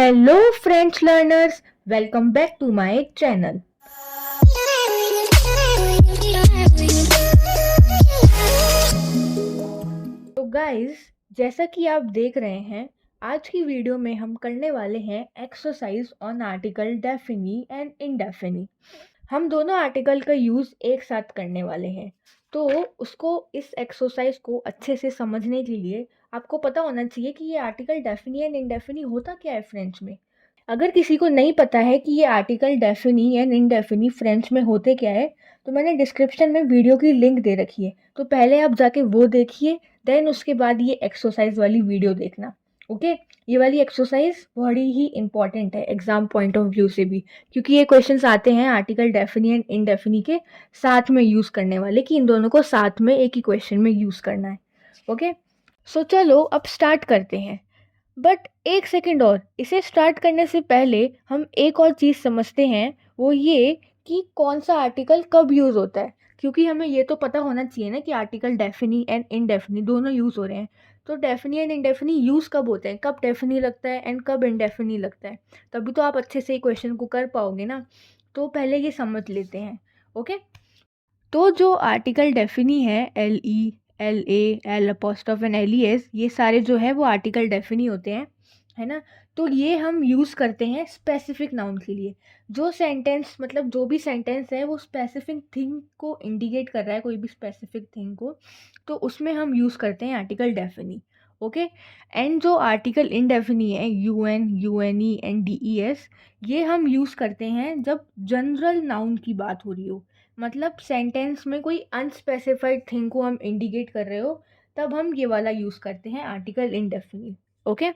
Hello French learners, welcome back to my channel. तो guys, जैसा कि आप देख रहे हैं, आज की वीडियो में हम करने वाले हैं एक्सरसाइज ऑन आर्टिकल डेफिनी एंड इनडेफिनी। हम दोनों आर्टिकल का यूज़ एक साथ करने वाले हैं। तो उसको इस एक्सरसाइज को अच्छे से समझने के लिए आपको पता होना चाहिए कि ये आर्टिकल डेफिनी एंड इनडेफिनी होता क्या है फ्रेंच में। अगर किसी को नहीं पता है कि ये आर्टिकल डेफिनी एंड इनडेफिनी फ्रेंच में होते क्या है, तो मैंने डिस्क्रिप्शन में वीडियो की लिंक दे रखी है, तो पहले आप जाके वो देखिए, देन उसके बाद ये एक्सरसाइज वाली वीडियो देखना। ओके, ये वाली एक्सरसाइज बड़ी ही इंपॉर्टेंट है एग्जाम पॉइंट ऑफ व्यू से भी, क्योंकि ये क्वेश्चंस आते हैं आर्टिकल डेफिनी एंड इनडेफिनी के साथ में यूज़ करने वाले, कि इन दोनों को साथ में एक ही क्वेश्चन में यूज़ करना है। ओके, सो चलो अब स्टार्ट करते हैं। बट एक सेकंड और, इसे स्टार्ट करने से पहले हम एक और चीज़ समझते हैं, वो ये कि कौन सा आर्टिकल कब यूज़ होता है, क्योंकि हमें ये तो पता होना चाहिए ना कि आर्टिकल डेफिनी एंड इनडेफिनी दोनों यूज़ हो रहे हैं। तो डेफिनी एंड इनडेफिनी यूज़ कब होते हैं, कब डेफिनी लगता है एंड कब इनडेफिनी लगता है, तभी तो आप अच्छे से क्वेश्चन को कर पाओगे ना। तो पहले ये समझ लेते हैं। ओके, तो जो आर्टिकल डेफिनी है, L-E-L-A L', ये सारे जो है वो आर्टिकल डेफिनी होते हैं, है ना। तो ये हम यूज़ करते हैं स्पेसिफिक नाउन के लिए। जो सेंटेंस, मतलब जो भी सेंटेंस है वो स्पेसिफिक थिंग को इंडिकेट कर रहा है, कोई भी स्पेसिफिक थिंग को, तो उसमें हम यूज़ करते हैं आर्टिकल डेफिनी। ओके, एंड जो आर्टिकल इनडेफिनी है, UN, UNE एंड DES, ये हम यूज़ करते हैं जब जनरल नाउन की बात हो रही हो, मतलब सेंटेंस में कोई अनस्पेसिफाइड थिंग को हम इंडिकेट कर रहे हो, तब हम ये वाला यूज़ करते हैं आर्टिकल इनडेफिनिट। ओके,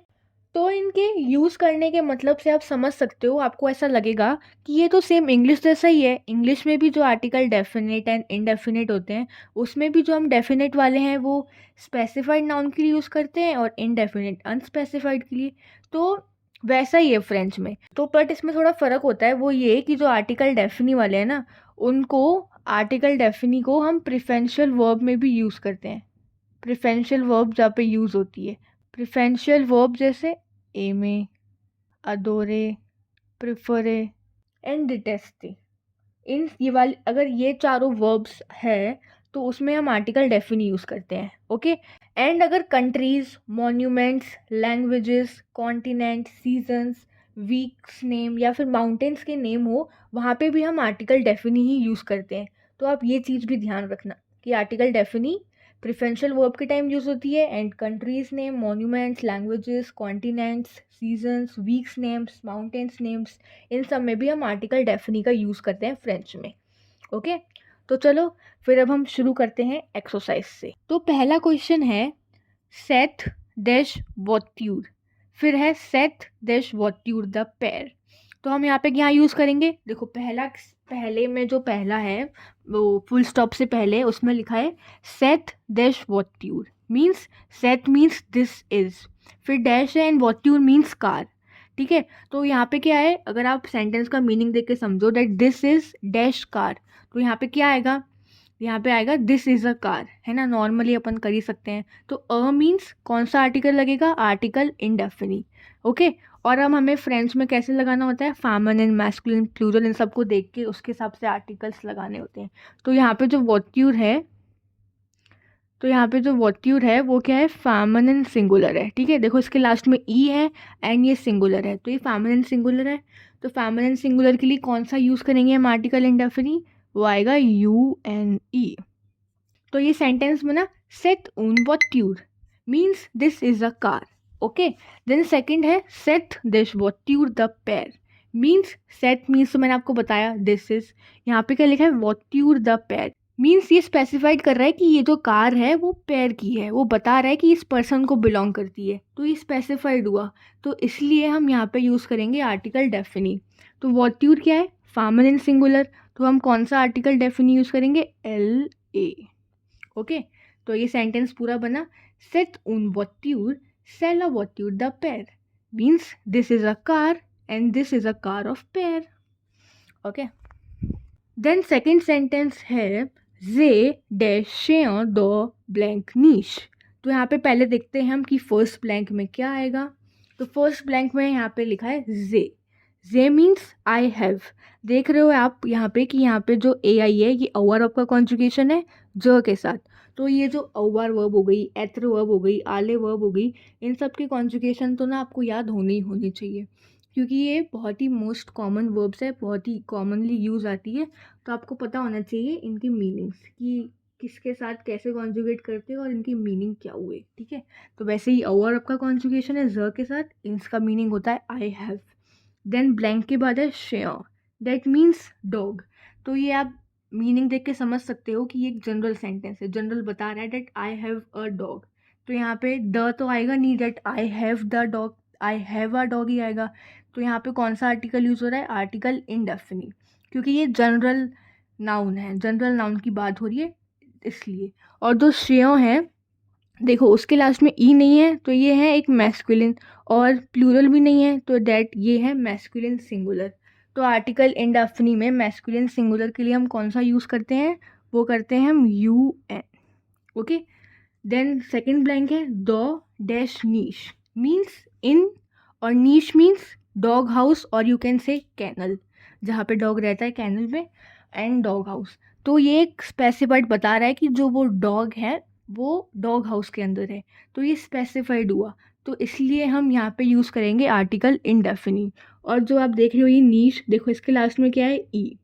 तो इनके यूज़ करने के मतलब से आप समझ सकते हो, आपको ऐसा लगेगा कि ये तो सेम इंग्लिश जैसा ही है। इंग्लिश में भी जो आर्टिकल डेफिनेट एंड इनडेफिनेट होते हैं, उसमें भी जो हम डेफिनेट वाले हैं वो स्पेसिफाइड नाउन के लिए यूज़ करते हैं और इनडेफिनेट अनस्पेसिफाइड के लिए। तो वैसा ही है फ्रेंच में। तो बट इसमें थोड़ा फ़र्क होता है, वो ये कि जो आर्टिकल डेफिनी वाले हैं ना, उनको, आर्टिकल डेफिनी को हम प्रिफरेंशियल वर्ब में भी यूज़ करते हैं। प्रिफरेंशियल वर्ब जहाँ पे यूज़ होती है, प्रिफरेंशियल वर्ब जैसे एमे, अडोरे, प्रिफरे एंड डिटेस्टे। इन ये वाली, अगर ये चारों वर्ब्स है तो उसमें हम आर्टिकल डेफिनी यूज़ करते हैं। ओके, एंड अगर countries, monuments, languages, continent, seasons, weeks name या फिर माउंटेन्स के नेम हो, वहाँ पे भी हम आर्टिकल डेफिनी ही यूज़ करते हैं। तो आप ये चीज़ भी ध्यान रखना कि आर्टिकल डेफिनी प्रिफरेंशियल वर्ब के टाइम यूज़ होती है, and countries name, monuments, languages, continents, seasons, weeks names, mountains names, इन सब में भी हम आर्टिकल डेफिनी का यूज़ करते हैं फ्रेंच में। ओके, तो चलो फिर अब हम शुरू करते हैं एक्सरसाइज से। तो पहला क्वेश्चन है सेट डैश वॉट्यूर, फिर है सेट डैश वॉट्यूर द पेयर। तो हम यहाँ पे क्या यूज़ करेंगे, देखो पहले में जो पहला है वो फुल स्टॉप से पहले उसमें लिखा है सेट डैश वॉट्यूर, मीन्स सेट मीन्स दिस इज, फिर डैश है एंड वॉट्यूर मीन्स कार। ठीक है, तो यहाँ पे क्या है, अगर आप सेंटेंस का मीनिंग देख के समझो that this is dash car, तो यहाँ पे क्या आएगा, यहाँ पे आएगा दिस इज़ अ कार, है ना। नॉर्मली अपन कर ही सकते हैं। तो अ मीन्स कौन सा आर्टिकल लगेगा, आर्टिकल इनडेफिनी। ओके, और अब हमें फ्रेंच में कैसे लगाना होता है, फेमिनिन, मैस्कुलिन, प्लूरल, इन सबको देख के उसके हिसाब से आर्टिकल्स लगाने होते हैं। तो यहाँ पे जो वॉट्यूर है, वो क्या है, फेमिनिन सिंगुलर है। ठीक है, देखो इसके लास्ट में ई है एंड ये सिंगुलर है, तो ये फेमिनिन सिंगुलर है। तो फेमिनिन सिंगुलर के लिए कौन सा यूज़ करेंगे हम आर्टिकल इनडेफिनी, वो आएगा UNE। तो ये सेंटेंस बना सेट उन वॉट्यूर means this is a car. Okay, then second है सेट दिस वॉट्यूर द पेयर, मीन्स सेट मीन्स तो मैंने आपको बताया दिस इज, यहाँ पे क्या लिखा है वॉट्यूर द पेयर, मीन्स ये स्पेसिफाइड कर रहा है कि ये जो कार है वो पेयर की है, वो बता रहा है कि इस पर्सन को बिलोंग करती है, तो ये स्पेसिफाइड हुआ, तो इसलिए हम यहाँ पे यूज़ करेंगे आर्टिकल डेफिनी। तो वॉट्यूर क्या है, फेमिनिन सिंगुलर, तो हम कौन सा आर्टिकल डेफिनी यूज़ करेंगे, LA। ओके, तो ये सेंटेंस पूरा बना सेट उन वॉट्यूर सेल अ वॉट्यूर द Pierre, means this is a car and this is a car of Pierre. Okay, then second sentence है जे डैश दो ब्लैंक नीश। तो यहाँ पे पहले देखते हैं हम कि फर्स्ट ब्लैंक में क्या आएगा। तो फर्स्ट ब्लैंक में यहाँ पे लिखा है जे। जे मीन्स आई हैव। देख रहे हो आप यहाँ पे कि यहाँ पे जो ए आई है ये अवर वर्ब का कॉन्जुगेशन है ज के साथ। तो ये जो अवर वर्ब हो गई, एत्र वर्ब हो गई, आले वर्ब हो गई, इन सब की कॉन्जुगेशन तो ना आपको याद होनी चाहिए, क्योंकि ये बहुत ही मोस्ट कॉमन वर्ब्स है, बहुत ही कॉमनली यूज आती है। तो आपको पता होना चाहिए इनकी मीनिंग्स कि किसके साथ कैसे कॉन्जुगेट करते हैं और इनकी मीनिंग क्या हुए, ठीक है। तो वैसे ही अवर वर्ब का कॉन्जुगेशन है ज के साथ, इसका मीनिंग होता है आई हैव। देन ब्लैंक के बाद है शेयर, दैट मीन्स डॉग। तो ये आप मीनिंग देख के समझ सकते हो कि ये एक जनरल सेंटेंस है, जनरल बता रहा है that I have a dog. तो यहाँ पे द तो आएगा नहीं, that I have the dog, I have a dog ही आएगा। तो यहाँ पे कौन सा आर्टिकल यूज हो रहा है, आर्टिकल इंडेफिनिट, क्योंकि ये जनरल नाउन है, जनरल नाउन की बात हो रही है इसलिए। और जो श्रेय है, देखो उसके लास्ट में ई नहीं है तो ये है एक मैस्कुलिन, और प्लूरल भी नहीं है तो दैट ये है मैस्कुलिन सिंगुलर। तो आर्टिकल इंडेफिनी में मैस्कुलिन सिंगुलर के लिए हम कौन सा यूज़ करते हैं, वो करते हैं हम U N. Okay. Then second blank है द डैश नीश, मीन्स इन, और नीश मीन्स डॉग हाउस, और यू कैन से कैनल, जहाँ पे डॉग रहता है कैनल में, एंड डॉग हाउस। तो ये एक स्पेसिफाइड बता रहा है कि जो वो डॉग है वो डॉग हाउस के अंदर है, तो ये स्पेसिफाइड हुआ। तो इसलिए हम यहाँ पे यूज़ करेंगे आर्टिकल इंडेफिनिट। और जो आप देख रहे हो ये नीश, देखो इसके लास्ट में क्या है, ई,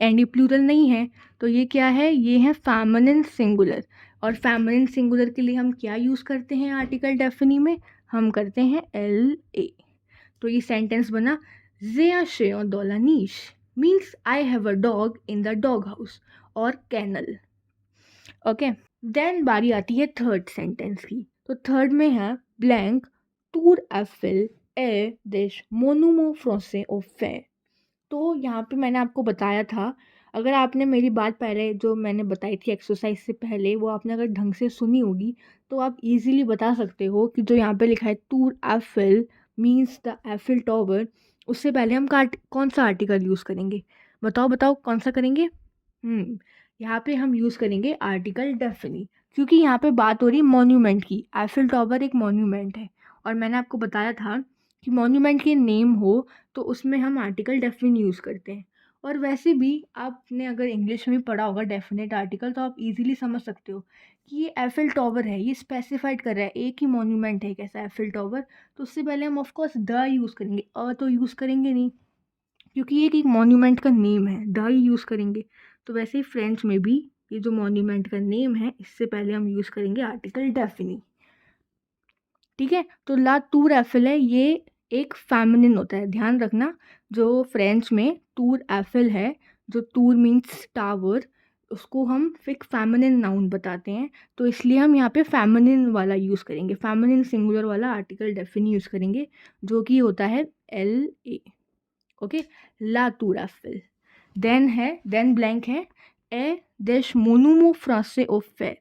एंड ये प्लूरल नहीं है, तो ये क्या है, ये है फेमिनिन सिंगुलर। और फेमिनिन सिंगुलर के लिए हम क्या यूज़ करते हैं आर्टिकल डेफिनी में, हम करते हैं एल ए। तो ये सेंटेंस बना ज़िया शेयों डॉला नीश, means I have a dog in the dog house और कैनल। ओके। देन बारी आती है थर्ड सेंटेंस की। तो थर्ड में है ब्लैंक टूर एफिल ए देश मोनुमो फ्रोसे ओ फे। तो यहाँ पे मैंने आपको बताया था, अगर आपने मेरी बात पहले जो मैंने बताई थी एक्सरसाइज से पहले वो आपने अगर ढंग से सुनी होगी तो आप इजीली बता सकते हो कि जो यहाँ पे लिखा है tour Eiffel means the Eiffel tower, उससे पहले हम कौन सा आर्टिकल यूज़ करेंगे, बताओ बताओ कौन सा करेंगे। यहाँ पे हम यूज़ करेंगे आर्टिकल डेफिनी, क्योंकि यहाँ पे बात हो रही है मॉन्यूमेंट की। एफिल टॉवर एक मॉन्यूमेंट है, और मैंने आपको बताया था कि मॉन्यूमेंट के नेम हो तो उसमें हम आर्टिकल डेफिनी यूज़ करते हैं। और वैसे भी आपने अगर इंग्लिश में पढ़ा होगा डेफिनेट आर्टिकल तो आप इजीली समझ सकते हो कि ये एफिल टॉवर है, ये स्पेसिफाइड कर रहा है एक ही मॉन्यूमेंट है कैसा एफिल टॉवर। तो उससे पहले हम ऑफकोर्स द यूज़ करेंगे, अ तो यूज़ करेंगे नहीं, क्योंकि ये एक मॉन्यूमेंट का नेम है, द ही यूज़ करेंगे। तो वैसे ही फ्रेंच में भी ये जो मॉन्यूमेंट का नेम है इससे पहले हम यूज़ करेंगे आर्टिकल डेफिनी, ठीक है। तो ला टूर एफिल है, ये एक फेमिनिन होता है, ध्यान रखना। जो फ्रेंच में टूर एफिल है, जो टूर मीन्स टावर, उसको हम फिक फेमिनिन नाउन बताते हैं, तो इसलिए हम यहाँ पे फेमिनिन वाला यूज़ करेंगे, फेमिनिन सिंगुलर वाला आर्टिकल डेफिनी यूज़ करेंगे, जो कि होता है एल ए। ओके। ला टूर एफिल। देन ब्लैंक है ए देश मोनुमो फ्रांसे ओ फेर।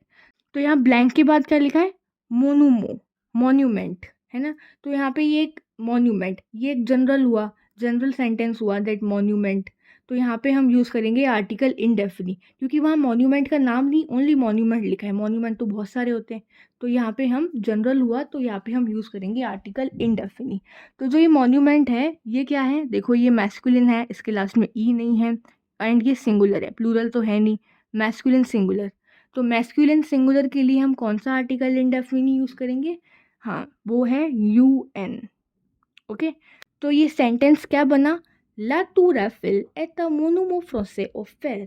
तो यहाँ ब्लैंक के बाद क्या लिखा है, मोनुमो, मॉन्यूमेंट, है ना। तो यहाँ पे ये एक मॉन्यूमेंट, ये एक जनरल हुआ, जनरल सेंटेंस हुआ दैट मॉन्यूमेंट। तो यहाँ पे हम यूज़ करेंगे आर्टिकल इंडेफिनी, क्योंकि वहाँ मॉन्यूमेंट का नाम नहीं, ओनली मॉन्यूमेंट लिखा है, मॉन्यूमेंट तो बहुत सारे होते हैं। तो यहाँ पे हम जनरल हुआ तो यहाँ पे हम यूज़ करेंगे आर्टिकल इंडेफिनी। तो जो ये मॉन्यूमेंट है ये क्या है, देखो ये मैस्कुलिन है, इसके लास्ट में ई नहीं है, एंड ये सिंगुलर है, प्लूरल तो है नहीं, मैस्कुलिन सिंगुलर। तो मैस्कुलिन सिंगुलर के लिए हम कौन सा आर्टिकल इंडेफिनी यूज़ करेंगे, हाँ वो है यू एन। ओके। तो ये सेंटेंस क्या बना, ला टूर एफिल एट द मोनुमो फ्रोसे ओ फेर,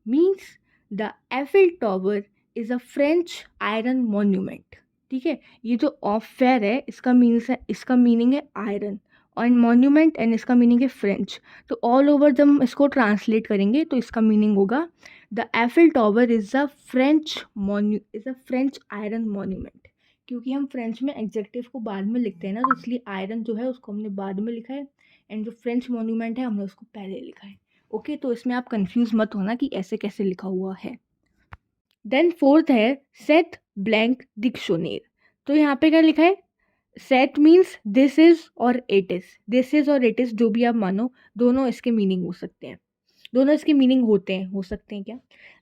means the Eiffel tower is a French iron monument, ठीक है। ये जो ऑफ फेयर है इसका मीनिंग है आयरन, और मॉन्यूमेंट एंड इसका मीनिंग है फ्रेंच। तो ऑल ओवर जब हम इसको ट्रांसलेट करेंगे तो इसका मीनिंग होगा the Eiffel tower is a French iron monument. क्योंकि हम फ्रेंच में एग्जेक्टिव को बाद में लिखते हैं ना, तो इसलिए आयरन जो है उसको हमने बाद में लिखा है, एंड जो फ्रेंच मॉन्यूमेंट है हमने उसको पहले लिखा है। ओके। तो इसमें आप कंफ्यूज मत होना कि ऐसे कैसे लिखा हुआ है। देन फोर्थ है सेट ब्लैंक डिक्शोनेर। तो यहाँ पे क्या लिखा है, सेट मीन्स दिस इज और इट इज, दिस इज और इट इज जो भी आप मानो, दोनों इसके मीनिंग हो सकते हैं, दोनों इसके मीनिंग होते हैं, हो सकते हैं क्या।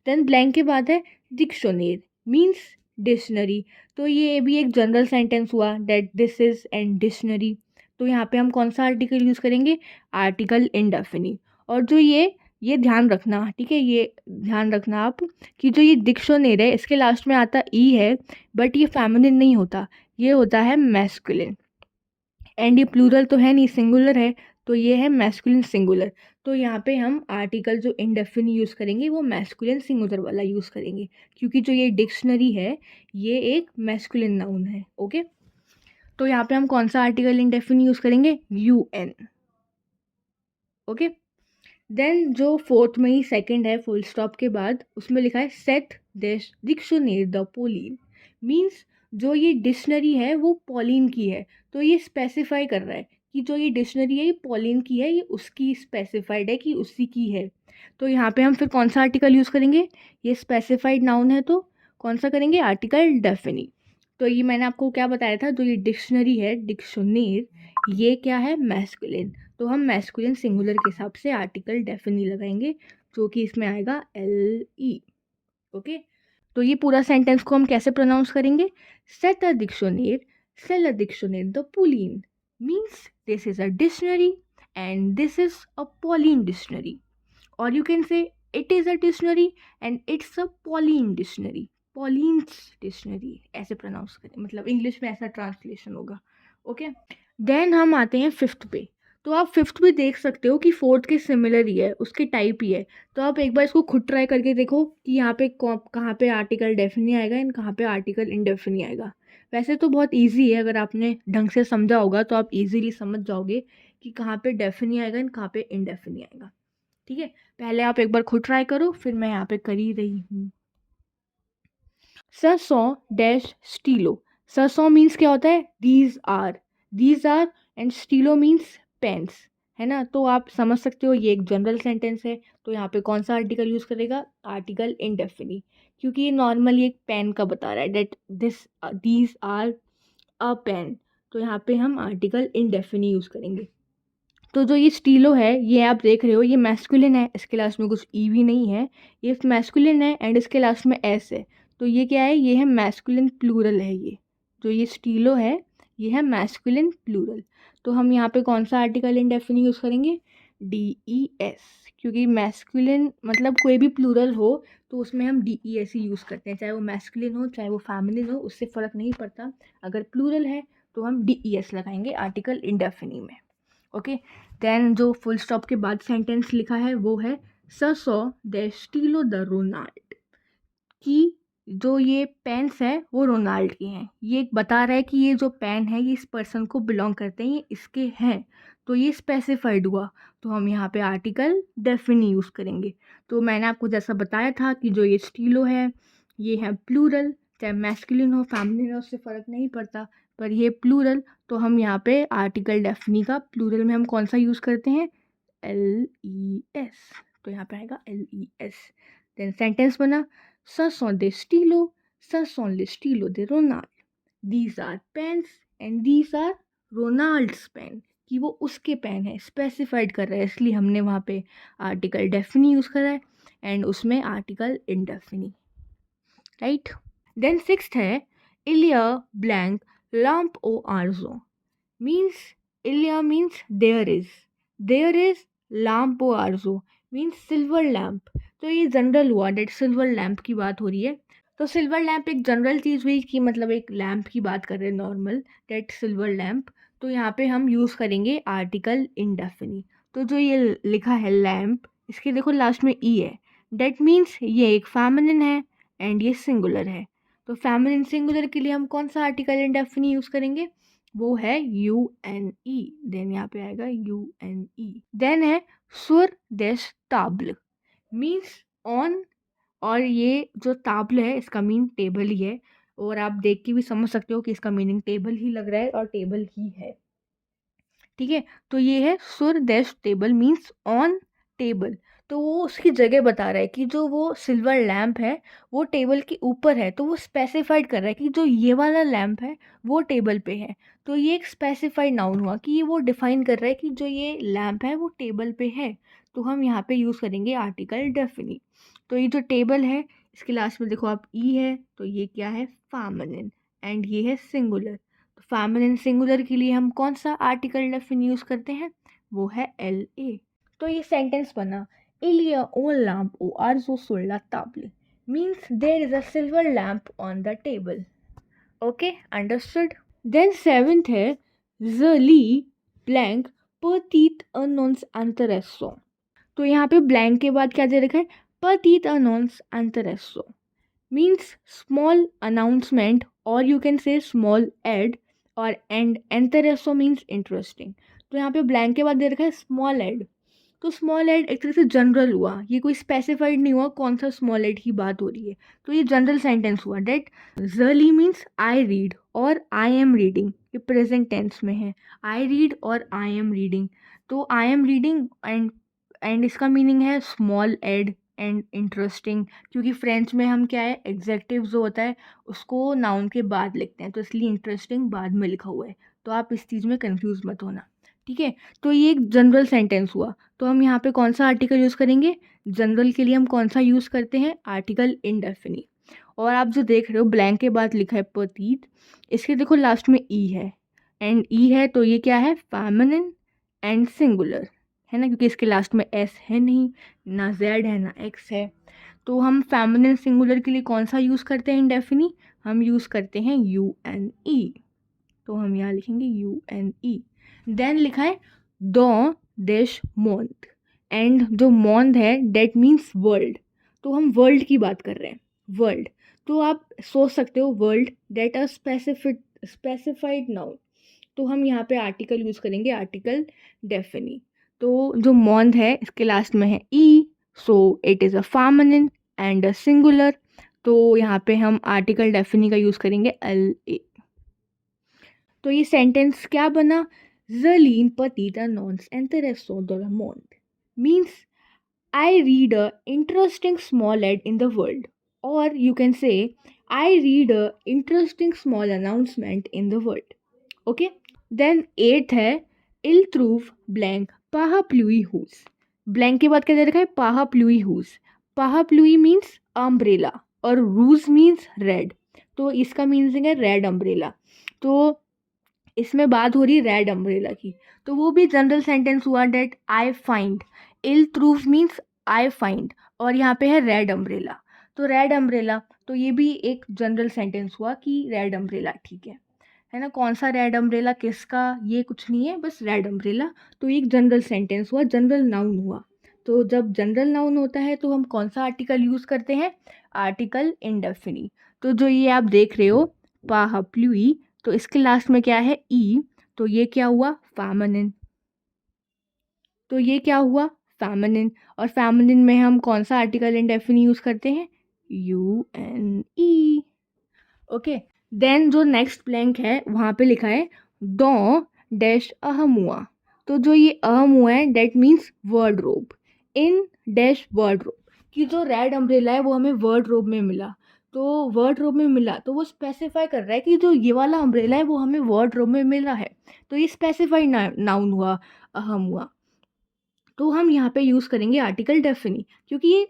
देन ब्लैंक के बाद है डिक्शोनेर, मीन्स डिक्शनरी। तो ये भी एक जनरल सेंटेंस हुआ that this is and dictionary. तो यहाँ पे हम कौन सा आर्टिकल यूज़ करेंगे, आर्टिकल इंडेफिनिट। और जो ये ध्यान रखना, ठीक है, ये ध्यान रखना आप कि जो ये डिक्शनरी है इसके लास्ट में आता ई है, बट ये फेमिनिन नहीं होता, ये होता है मैस्कुलिन। एंड ये प्लूरल तो है नहीं, सिंगुलर है, तो ये है मैस्कुलिन सिंगुलर। तो यहाँ पे हम आर्टिकल जो इंडेफिनिट यूज़ करेंगे वो मैस्कुलिन सिंगुलर वाला यूज़ करेंगे, क्योंकि जो ये डिक्शनरी है ये एक मैस्कुलिन नाउन है। ओके, तो यहाँ पे हम कौन सा आर्टिकल इंडेफिनिट यूज़ करेंगे, UN। ओके, देन जो फोर्थ में ही सेकंड है फुल स्टॉप के बाद, उसमें लिखा है सेट दिस डिक्शनरी द पोलिन। मीन्स जो ये डिक्शनरी है वो पॉलिन की है, तो ये स्पेसिफाई कर रहा है कि जो ये डिक्शनरी है ये पॉलिन की है, ये उसकी स्पेसिफाइड है कि उसी की है। तो यहाँ पे हम फिर कौन सा आर्टिकल यूज़ करेंगे, ये स्पेसिफाइड नाउन है तो कौन सा करेंगे, आर्टिकल डेफिनिट। तो ये मैंने आपको क्या बताया था, जो ये डिक्शनरी है डिक्शनरी, ये क्या है, मैस्कुलिन। तो हम मैस्कुलिन सिंगुलर के हिसाब से आर्टिकल डेफिनिट लगाएंगे, जो कि इसमें आएगा LE। ओके, तो ये पूरा सेंटेंस को हम कैसे प्रोनाउंस करेंगे, सेट अ डिक्शनरी, सेल अ डिक्शनरी द Pauline, means this is a dictionary and this is a Pauline dictionary. और you can say it is a dictionary and it's a Pauline dictionary, Pauline's dictionary ऐसे प्रोनाउंस करें, मतलब इंग्लिश में ऐसा ट्रांसलेशन होगा। ओके, देन हम आते हैं फिफ्थ पे। तो आप फिफ्थ भी देख सकते हो कि फोर्थ के सिमिलर ही है, उसके टाइप ही है। तो आप एक बार इसको खुद ट्राई करके देखो कि यहाँ पे कहाँ पे आर्टिकल डेफिनिट आएगा एंड कहाँ पे आर्टिकल इंडेफिनिट आएगा। वैसे तो बहुत इजी है, अगर आपने ढंग से समझा होगा तो आप इजीली समझ जाओगे कि कहाँ पे डेफिनिट आएगा एंड कहाँ पे इंडेफिनिट आएगा। ठीक है, पहले आप एक बार खुद ट्राई करो, फिर मैं यहाँ पे कर ही रही हूँ। सरसों डैश स्टीलो, सरसों मीन्स क्या होता है, दीज आर एंड स्टीलो मीन्स पेन्स, है ना। तो आप समझ सकते हो ये एक जनरल सेंटेंस है, तो यहाँ पे कौन सा आर्टिकल यूज़ करेगा, आर्टिकल इंडेफिनिट, क्योंकि ये नॉर्मली एक पेन का बता रहा है, that these are a pen. तो यहाँ पे हम आर्टिकल इंडेफिनिट यूज़ करेंगे। तो जो ये स्टीलो है ये आप देख रहे हो, ये मैस्कुलिन है, इसके लास्ट में कुछ ई भी नहीं है, ये मैस्कुलिन है एंड इसके लास्ट में एस है, तो ये क्या है, ये है मैस्कुलिन प्लूरल है। ये जो ये स्टीलो है ये है मैस्कुलिन प्लूरल। तो हम यहाँ पे कौन सा आर्टिकल इंडेफिनिट यूज़ करेंगे, DES, क्योंकि मैस्कुलिन मतलब कोई भी प्लूरल हो तो उसमें हम DES ही यूज़ करते हैं, चाहे वो मैस्कुलिन हो चाहे वो फेमिनिन हो, उससे फ़र्क नहीं पड़ता। अगर प्लूरल है तो हम DES लगाएंगे आर्टिकल इंडेफिनिट में। ओके, देन जो फुल स्टॉप के बाद सेंटेंस लिखा है वो है ससो दे स्टीलो द रोनाल्ड, कि जो ये पेन्स है वो रोनाल्ड के हैं। ये बता रहा है कि ये जो पेन है ये इस पर्सन को बिलोंग करते हैं, ये इसके हैं, तो ये स्पेसिफाइड हुआ। तो हम यहाँ पे आर्टिकल डेफिनिट यूज़ करेंगे। तो मैंने आपको जैसा बताया था कि जो ये स्टीलो है ये है प्लूरल, चाहे मैस्कुलिन हो फेमिनिन हो उससे फ़र्क नहीं पड़ता, पर ये प्लूरल, तो हम यहाँ पे आर्टिकल डेफिनिट का प्लूरल में हम कौन सा यूज़ करते हैं, LES। तो यहाँ पे आएगा LES। देन सेंटेंस बना, ça sont des stylos, ça sont les stylos de Ronald, these are pens and these are Ronald's pen, कि वो उसके पेन है, स्पेसिफाइड कर रहा है, इसलिए हमने वहाँ पे आर्टिकल डेफिनिट यूज़ करा है एंड उसमें article indefinite, right. Then sixth है इलिया ब्लैंक लैम्प ओ आर्जो, मीन्स इलिया मीन्स देयर इज लैम्प ओ आर्जो मीन्स सिल्वर लैम्प। तो ये जनरल हुआ, डेट सिल्वर लैम्प की बात हो रही है। तो सिल्वर लैम्प एक जनरल चीज़ हुई कि मतलब एक लैम्प की बात कर रहे हैं नॉर्मल, डेट सिल्वर लैम्प। तो यहाँ पे हम यूज़ करेंगे आर्टिकल इंडेफिनिट। तो जो ये लिखा है लैम्प, इसके देखो लास्ट में ई है, डेट मीन्स ये एक फेमिनिन है एंड ये सिंगुलर है। तो फेमिनिन सिंगुलर के लिए हम कौन सा आर्टिकल इंडेफिनिट यूज़ करेंगे, वो है UNE। देन यहाँ पे आएगा UNE। देन है सुर देश ताब्ल, मीन्स ऑन, और ये जो ताब्ल है इसका मीन टेबल ही है, और आप देख के भी समझ सकते हो कि इसका मीनिंग टेबल ही लग रहा है और टेबल ही है। ठीक है, तो ये है सुर देश टेबल मीन्स ऑन टेबल। तो वो उसकी जगह बता रहा है कि जो वो सिल्वर लैम्प है वो टेबल के ऊपर है, तो वो स्पेसिफाइड कर रहा है कि जो ये वाला लैम्प है वो टेबल पे है। तो ये एक स्पेसिफाइड नाउन हुआ कि ये वो डिफाइन कर रहा है कि जो ये लैम्प है वो टेबल पे है। तो हम यहाँ पे यूज़ करेंगे आर्टिकल डेफिनिट। तो ये जो टेबल है इसके लास्ट में देखो आप ई है, तो ये क्या है, फेमिनिन, एंड ये है सिंगुलर। तो फेमिनिन सिंगुलर के लिए हम कौन सा आर्टिकल डेफिन यूज करते हैं, वो है LA। तो ये सेंटेंस बना, Il y a un lamp au arzo sur la table, means there is a silver lamp on the table. Okay, understood? Then seventh है Zali blank petit annonce interesso। तो यहाँ पे blank के बाद क्या दे रखा है, petit annonce interesso means small announcement or you can say small ad और and interesso means interesting। तो यहाँ पे blank के बाद दे रखा है small ad। तो स्मॉल एड एक तरह से जनरल हुआ, ये कोई स्पेसिफाइड नहीं हुआ कौन सा स्मॉल एड की बात हो रही है, तो ये जनरल सेंटेंस हुआ। डेट जर्ली मीन्स आई रीड और आई एम रीडिंग, ये प्रेजेंट टेंस में है, आई रीड और आई एम रीडिंग। तो आई एम रीडिंग एंड इसका मीनिंग है स्मॉल एड एंड इंटरेस्टिंग, क्योंकि फ्रेंच में हम क्या है एग्जेक्टिव जो होता है उसको नाउन के बाद लिखते हैं, तो इसलिए इंटरेस्टिंग बाद में लिखा हुआ है, तो आप इस चीज़ में कंफ्यूज मत होना, ठीक है। तो ये एक जनरल सेंटेंस हुआ। तो हम यहाँ पे कौन सा आर्टिकल यूज़ करेंगे, जनरल के लिए हम कौन सा यूज़ करते हैं, आर्टिकल इंडेफिनिट। और आप जो देख रहे हो ब्लैंक के बाद लिखा है पतीत, इसके देखो लास्ट में ई है एंड ई है, तो ये क्या है फेमिनिन एंड सिंगुलर है ना, क्योंकि इसके लास्ट में एस है नहीं, ना जेड है ना एक्स है। तो हम फेमिनिन सिंगुलर के लिए कौन सा यूज़ करते हैं इंडेफिनी, हम यूज़ करते हैं UNE। तो हम यहाँ लिखेंगे UNE। देन लिखा है द डैश मोंथ, एंड जो मोंथ है डेट मीन्स वर्ल्ड, तो हम वर्ल्ड की बात कर रहे हैं, वर्ल्ड। तो आप सोच सकते हो world that a specified noun, तो हम यहाँ पे आर्टिकल यूज़ करेंगे आर्टिकल डेफिनी। तो जो मोंथ है इसके लास्ट में है E, so it is a feminine and a singular, तो यहाँ पे हम आर्टिकल डेफिनी का यूज़ करेंगे LA। तो ये सेंटेंस क्या बना, Zerlin Petita nons interesso dormont means I read a interesting small ad in the world, or you can say I read a interesting small announcement in the world. Okay, then eighth है Il trouve blank paha plui hus, blank के बाद क्या दे रखा है paha plui hus, paha plui means umbrella और ruse means red, तो इसका meaning है रेड अम्ब्रेला। तो इसमें बात हो रही है रेड अम्ब्रेला की, तो वो भी जनरल सेंटेंस हुआ डेट आई फाइंड, इल ट्रूफ मीन्स आई फाइंड, और यहाँ पे है रेड अम्ब्रेला, तो रेड अम्ब्रेला, तो ये भी एक जनरल सेंटेंस हुआ कि रेड अम्ब्रेला, ठीक है ना। कौन सा रेड अम्ब्रेला किसका, ये कुछ नहीं है, बस रेड अम्ब्रेला, तो एक जनरल सेंटेंस हुआ, जनरल नाउन हुआ। तो जब जनरल नाउन होता है तो हम कौन सा आर्टिकल यूज़ करते हैं, आर्टिकल इंडेफिनी। तो जो ये आप देख रहे हो पाहा प्लूई, तो इसके लास्ट में क्या है ई, तो ये क्या हुआ फेमिनिन, तो ये क्या हुआ फेमिनिन, और फेमिनिन में हम कौन सा आर्टिकल इंडेफिनी यूज़ करते हैं, UNE। ओके, देन जो नेक्स्ट ब्लैंक है वहाँ पे लिखा है डॉ डैश अहमुआ, तो जो ये अहमुआ है डेट मीन्स वर्डरोब, इन डैश वर्डरोब, कि जो रेड अम्ब्रेला है वो हमें वर्डरोब में मिला, तो वर्डरोब में मिला तो वो स्पेसिफाई कर रहा है कि जो ये वाला अम्ब्रेला है वो हमें वर्डरोब में मिला है, तो ये स्पेसिफाइड नाउन हुआ अहमुआ। तो हम यहाँ पे यूज़ करेंगे आर्टिकल डेफिनी, क्योंकि ये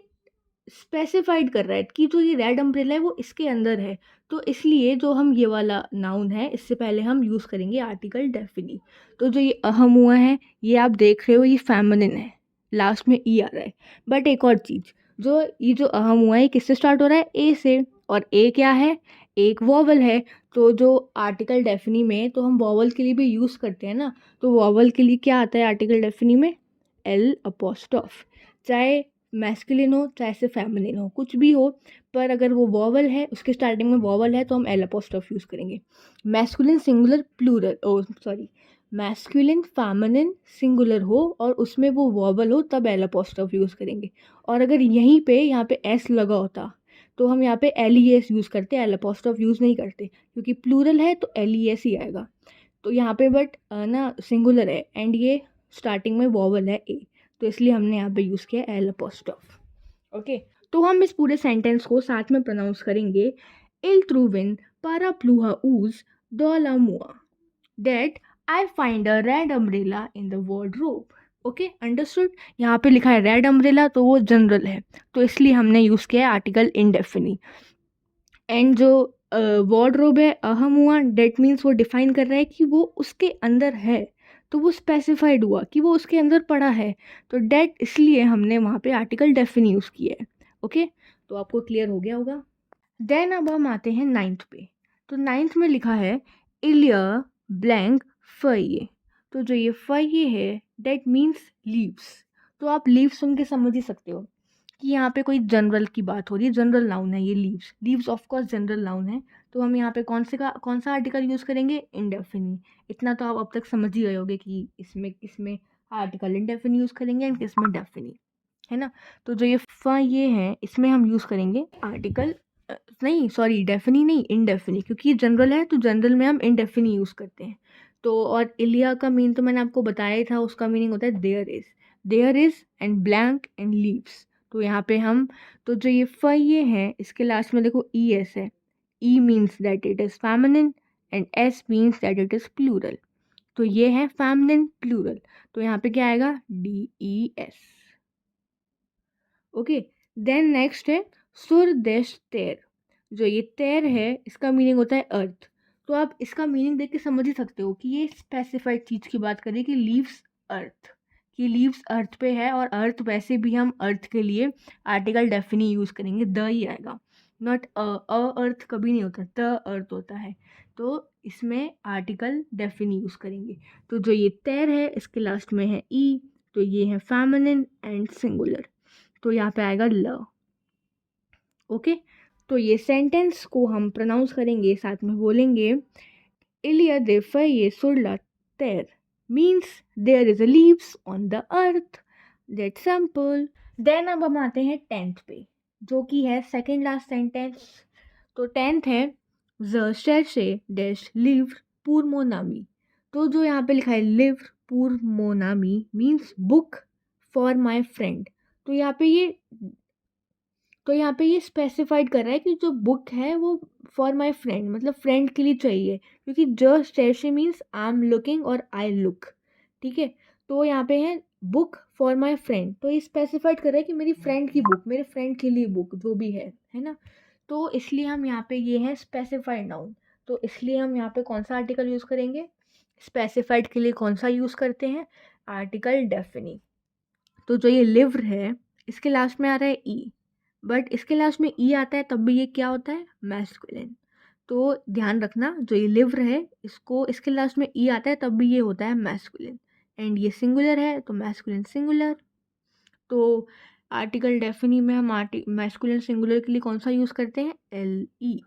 स्पेसिफाइड कर रहा है कि जो ये रेड अम्ब्रेला है वो इसके अंदर है, तो इसलिए जो हम ये वाला नाउन है इससे पहले हम यूज़ करेंगे आर्टिकल डेफिनी। तो जो ये अहम हुआ है ये आप देख रहे हो ये फेमिनिन है, लास्ट में ई आ रहा है, बट एक और चीज़, जो ये जो अहम हुआ है किससे स्टार्ट हो रहा है, ए से, और ए क्या है, एक वॉवल है, तो जो आर्टिकल डेफिनी में तो हम वॉवल के लिए भी यूज़ करते हैं ना, तो वॉवल के लिए क्या आता है आर्टिकल डेफिनी में, L अपोस्ट्रॉफ, चाहे मैस्कुलिन हो चाहे से फेमिनिन हो, कुछ भी हो, पर अगर वो वॉवल है उसके स्टार्टिंग में वॉवल है तो हम एल अपोस्ट्रॉफ यूज़ करेंगे। मैस्कुलिन सिंगुलर प्लूरल, ओ सॉरी, मैस्कुलिन फेमिनिन सिंगुलर हो और उसमें वो वॉवल हो तब एल अपोस्ट्रॉफ यूज़ करेंगे, और अगर यहीं पे यहाँ पे एस लगा होता तो हम यहाँ पे LES यूज़ करते, एल अपोस्ट्रॉफ यूज़ नहीं करते, क्योंकि प्लूरल है तो LES ही आएगा। तो यहाँ पे बट ना सिंगुलर है एंड ये स्टार्टिंग में वॉवल है ए, तो इसलिए हमने यहाँ पे यूज़ किया एल अपोस्ट्रॉफ। ओके, तो हम इस पूरे सेंटेंस को साथ में प्रोनाउंस करेंगे, इल ट्रूविन पारा प्लूहा ऊज डॉला मुआ that I find a red umbrella in the wardrobe. Okay, understood. यहाँ पे लिखा है रेड अम्ब्रेला तो वो जनरल है, तो इसलिए हमने यूज़ किया है आर्टिकल इंडेफिनी, एंड जो वार्डरोब है, अहम हुआ, डेट मीन्स वो डिफाइन कर रहा है कि वो उसके अंदर है, तो वो स्पेसिफाइड हुआ कि वो उसके अंदर पड़ा है, तो डेट इसलिए हमने वहाँ पे आर्टिकल डेफिन यूज़ किया है। ओके, तो आपको क्लियर हो गया होगा। देन अब हम आते हैं नाइन्थ पे। तो नाइन्थ में लिखा है इलिया ब्लैंक फये। तो जो ये फये है डेट मीन्स लीव्स। तो आप लीव्स सुन के समझ ही सकते हो कि यहाँ पे कोई जनरल की बात हो रही है, जनरल नाउन है ये leaves. Leaves of course general noun है, तो हम यहाँ पे कौन सा आर्टिकल यूज़ करेंगे, इंडेफिनी। इतना तो आप अब तक समझ ही गए होगे कि इसमें आर्टिकल इंडेफिनी यूज़ करेंगे एंड किसमें डेफिनी, है ना। तो जो ये है इसमें हम यूज़ करेंगे आर्टिकल नहीं, सॉरी, डेफिनी नहीं, इनडेफिनी, क्योंकि ये जनरल है तो जनरल में हम इनडेफिनी यूज़ करते हैं। तो और इलिया का मीन तो मैंने आपको बताया ही था, उसका मीनिंग होता है there is and blank and leaves. तो यहाँ पे हम, तो जो ये है इसके लास्ट में देखो ई एस है। E means that it is feminine and S means that it is plural. तो ये है फेमिनिन प्लूरल, तो यहाँ पे क्या आएगा, DES। ओके, देन नेक्स्ट है सुर देश तेर। जो ये तेर है इसका मीनिंग होता है अर्थ। तो आप इसका मीनिंग देख के समझ ही सकते हो कि ये स्पेसिफाइड चीज़ की बात करें कि लीव्स अर्थ, कि लीव्स अर्थ पे है, और अर्थ वैसे भी हम अर्थ के लिए आर्टिकल डेफिनी यूज़ करेंगे, द ही आएगा, नॉट अर्थ कभी नहीं होता, द अर्थ होता है। तो इसमें आर्टिकल डेफिनी यूज़ करेंगे। तो जो ये तैर है इसके लास्ट में है ई, तो ये है फेमिनिन एंड सिंगुलर, तो यहाँ पे आएगा ल। ओके, तो ये सेंटेंस को हम प्रोनाउंस करेंगे, साथ में बोलेंगे इलिया दे फये सुरला तेर means there is a leaves on the earth, that simple. Then अब हम आते हैं टेंथ पे, जो कि है सेकेंड लास्ट सेंटेंस। तो टेंथ है ज शेरशे डैश लिव पूर मोनामी। तो जो यहाँ पे लिखा है लिव पूर Monami means book for my friend. तो यहाँ पे ये स्पेसिफाइड कर रहा है कि जो बुक है वो फॉर माई फ्रेंड, मतलब फ्रेंड के लिए चाहिए, क्योंकि जस्ट स्टेशे मीन्स आई एम लुकिंग और आई लुक, ठीक है। तो यहाँ पे है बुक फॉर माई फ्रेंड, तो ये स्पेसिफाइड कर रहा है कि मेरी फ्रेंड की बुक, मेरे फ्रेंड के लिए बुक जो भी है ना। तो इसलिए हम यहाँ पे ये है स्पेसिफाइड नाउन, तो इसलिए हम यहाँ पे कौन सा आर्टिकल यूज़ करेंगे, स्पेसिफाइड के लिए कौन सा यूज़ करते हैं, आर्टिकल डेफिनी। तो जो ये लिव्र है इसके लास्ट में आ रहा है ई, बट इसके लास्ट में ई आता है तब भी ये क्या होता है, मैस्कुलिन। तो ध्यान रखना, जो ये लिव्र है इसको इसके लास्ट में ई आता है तब भी ये होता है मैस्कुलिन, एंड ये सिंगुलर है तो मैस्कुलिन सिंगुलर। तो आर्टिकल डेफिनी में हम मैस्कुलिन सिंगुलर के लिए कौन सा यूज़ करते हैं, LE।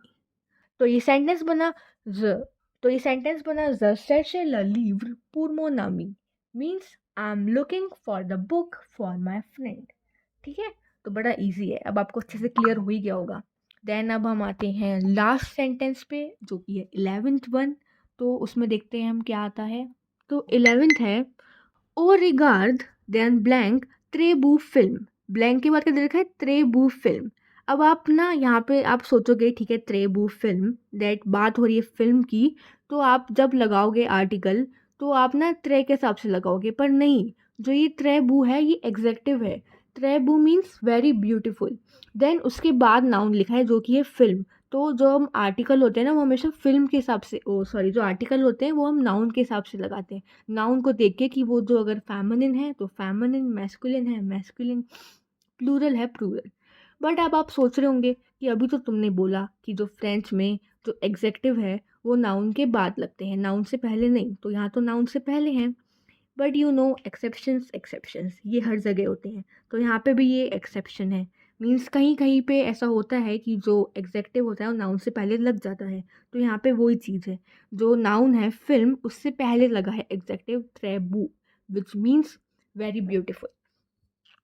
तो ये सेंटेंस बना ज तो ये सेंटेंस बना ज cherche le livre pour mon ami means I am looking for the book for my friend, ठीक है। तो बड़ा इजी है, अब आपको अच्छे से क्लियर हो ही गया होगा। देन अब हम आते हैं लास्ट सेंटेंस पे, जो कि है 11th वन। तो उसमें देखते हैं हम क्या आता है। तो 11th है ओ रिगार्ड देन ब्लैंक त्रेबू फिल्म। ब्लैंक के बाद क्या दे रखा है, त्रेबू फिल्म। अब आप ना यहाँ पे आप सोचोगे ठीक है त्रेबू फिल्म, दैट बात हो रही है फिल्म की, तो आप जब लगाओगे आर्टिकल तो आप ना त्रे के हिसाब से लगाओगे, पर नहीं, जो ये त्रेबू है ये एग्जेक्टिव है। त्रेबू मीन्स वेरी ब्यूटीफुल, देन उसके बाद नाउन लिखा है जो कि है फिल्म। तो जो हम आर्टिकल होते हैं ना वो हमेशा फिल्म के हिसाब से, जो आर्टिकल होते हैं वो हम नाउन के हिसाब से लगाते हैं, नाउन को देख के कि वो जो अगर फेमिनिन है तो फेमिनिन, मैस्कुलिन है मैस्कुलिन, प्लूरल है प्लूरल। बट अब आप सोच रहे होंगे कि अभी तो तुमने बोला कि जो फ्रेंच में जो एग्जेक्टिव है वो नाउन के बाद लगते हैं, नाउन से पहले नहीं, तो यहाँ तो नाउन से पहले हैं। बट यू नो एक्सेप्शंस ये हर जगह होते हैं, तो यहाँ पे भी ये एक्सेप्शन है। मीन्स कहीं कहीं पे ऐसा होता है कि जो एग्जेक्टिव होता है वो नाउन से पहले लग जाता है, तो यहाँ पे वही चीज़ है, जो नाउन है फिल्म उससे पहले लगा है एग्जेक्टिव ट्रेबू, which means very beautiful.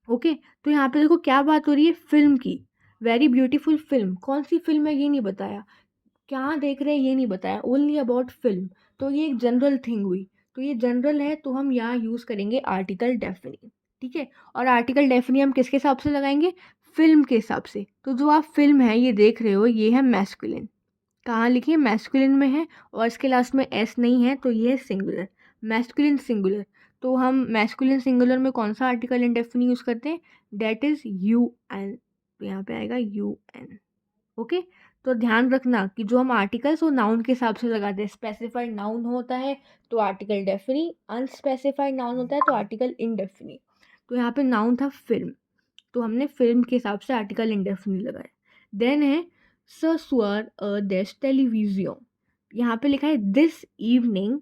Okay, तो यहाँ पे देखो क्या बात हो रही है, फिल्म की, वेरी ब्यूटीफुल फिल्म, कौन सी फिल्म है ये नहीं बताया, क्या देख रहे हैं ये नहीं बताया, ओनली अबाउट फिल्म। तो ये एक जनरल थिंग हुई, तो ये जनरल है तो हम यहाँ यूज़ करेंगे आर्टिकल डेफिनी, ठीक है। और आर्टिकल डेफिनी हम किसके हिसाब से लगाएंगे, फिल्म के हिसाब से। तो जो आप फिल्म है ये देख रहे हो ये है मैस्कुलिन, कहाँ लिखिए मैस्कुलिन में है, और इसके लास्ट में एस नहीं है तो ये है सिंगुलर, मैस्कुलिन सिंगुलर। तो हम मैस्कुलिन सिंगुलर में कौन सा आर्टिकल इंडेफिनी यूज़ करते हैं, डेट इज़ UN, तो यहाँ पे आएगा UN। ओके, तो ध्यान रखना कि जो हम आर्टिकल्स वो नाउन के हिसाब से लगाते हैं। स्पेसिफाइड नाउन होता है तो आर्टिकल डेफिनी, अनस्पेसिफाइड नाउन होता है तो आर्टिकल इनडेफिनी। तो यहाँ पे नाउन था फिल्म, तो हमने फिल्म के हिसाब से आर्टिकल इंडेफिनी लगाया। देन है ससुअर अ देश टेलीविजियो, यहाँ पे लिखा है this evening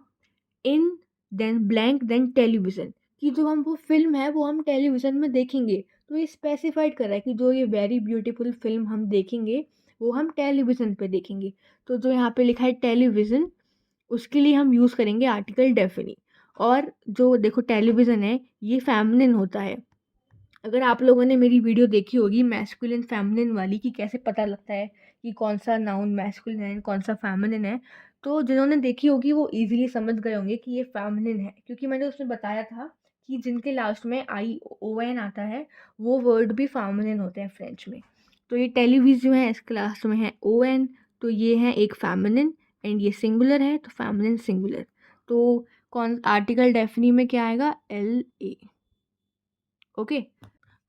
in then blank then television, कि जो हम वो फ़िल्म है वो हम टेलीविज़न में देखेंगे। तो ये स्पेसिफ़ाइड कर रहा है कि जो ये वेरी ब्यूटीफुल फ़िल्म हम देखेंगे वो हम टेलीविज़न पे देखेंगे। तो जो यहाँ पे लिखा है टेलीविज़न, उसके लिए हम यूज़ करेंगे आर्टिकल डेफिनी। और जो देखो टेलीविज़न है ये फ़ेमिनिन होता है। अगर आप लोगों ने मेरी वीडियो देखी होगी मैस्कुलिन फेमिनिन वाली, कि कैसे पता लगता है कि कौन सा नाउन मैस्कुलिन है कौन सा फेमिनिन है, तो जिन्होंने देखी होगी वो इजीली समझ गए होंगे कि ये फेमिनिन है, क्योंकि मैंने उसमें बताया था कि जिनके लास्ट में ION आता है वो वर्ड भी फेमिनिन होते हैं फ्रेंच में। तो ये टेलीविज़न है, इसके लास्ट में है ON, तो ये है एक फेमिनिन, एंड ये सिंगुलर है तो फेमिनिन सिंगुलर। तो कौन आर्टिकल डेफिनी में क्या आएगा, LA। ओके,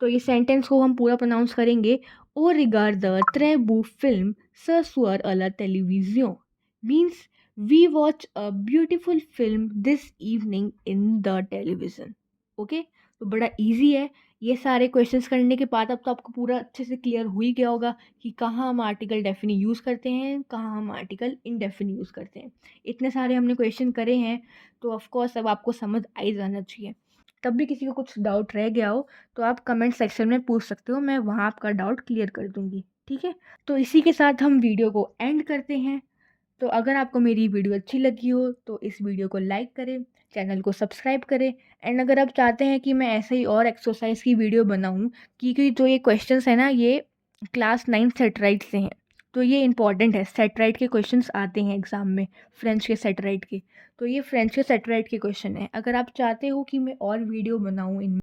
तो ये सेंटेंस को हम पूरा प्रोनाउंस करेंगे। ओ रिगार्ड द त्रेबू फिल्म ससुअर अला टेलीविजियो means we watch a beautiful film this evening in the television. Okay, तो बड़ा इजी है। ये सारे क्वेश्चंस करने के बाद अब तो आपको पूरा अच्छे से क्लियर हो ही गया होगा कि कहाँ हम आर्टिकल डेफिनी यूज़ करते हैं, कहाँ हम आर्टिकल इनडेफिनी यूज़ करते हैं। इतने सारे हमने क्वेश्चन करे हैं तो ऑफकोर्स अब आपको समझ आ ही जाना चाहिए। तब भी किसी को कुछ डाउट रह गया हो तो आप कमेंट सेक्शन में पूछ सकते हो, मैं वहाँ आपका डाउट क्लियर कर दूँगी, ठीक है? तो इसी के साथ हम वीडियो को एंड करते हैं। तो अगर आपको मेरी वीडियो अच्छी लगी हो तो इस वीडियो को लाइक करें, चैनल को सब्सक्राइब करें, एंड अगर आप चाहते हैं कि मैं ऐसे ही और एक्सरसाइज की वीडियो बनाऊँ, क्योंकि जो ये क्वेश्चंस हैं ना ये क्लास 9 सेट से हैं, तो ये इंपॉर्टेंट है। सेट राइट के क्वेश्चंस आते हैं एग्ज़ाम में, फ्रेंच के सेट राइट के। तो ये फ्रेंच के सेट राइट के क्वेश्चन है। अगर आप चाहते हो कि मैं और वीडियो बनाऊँ इन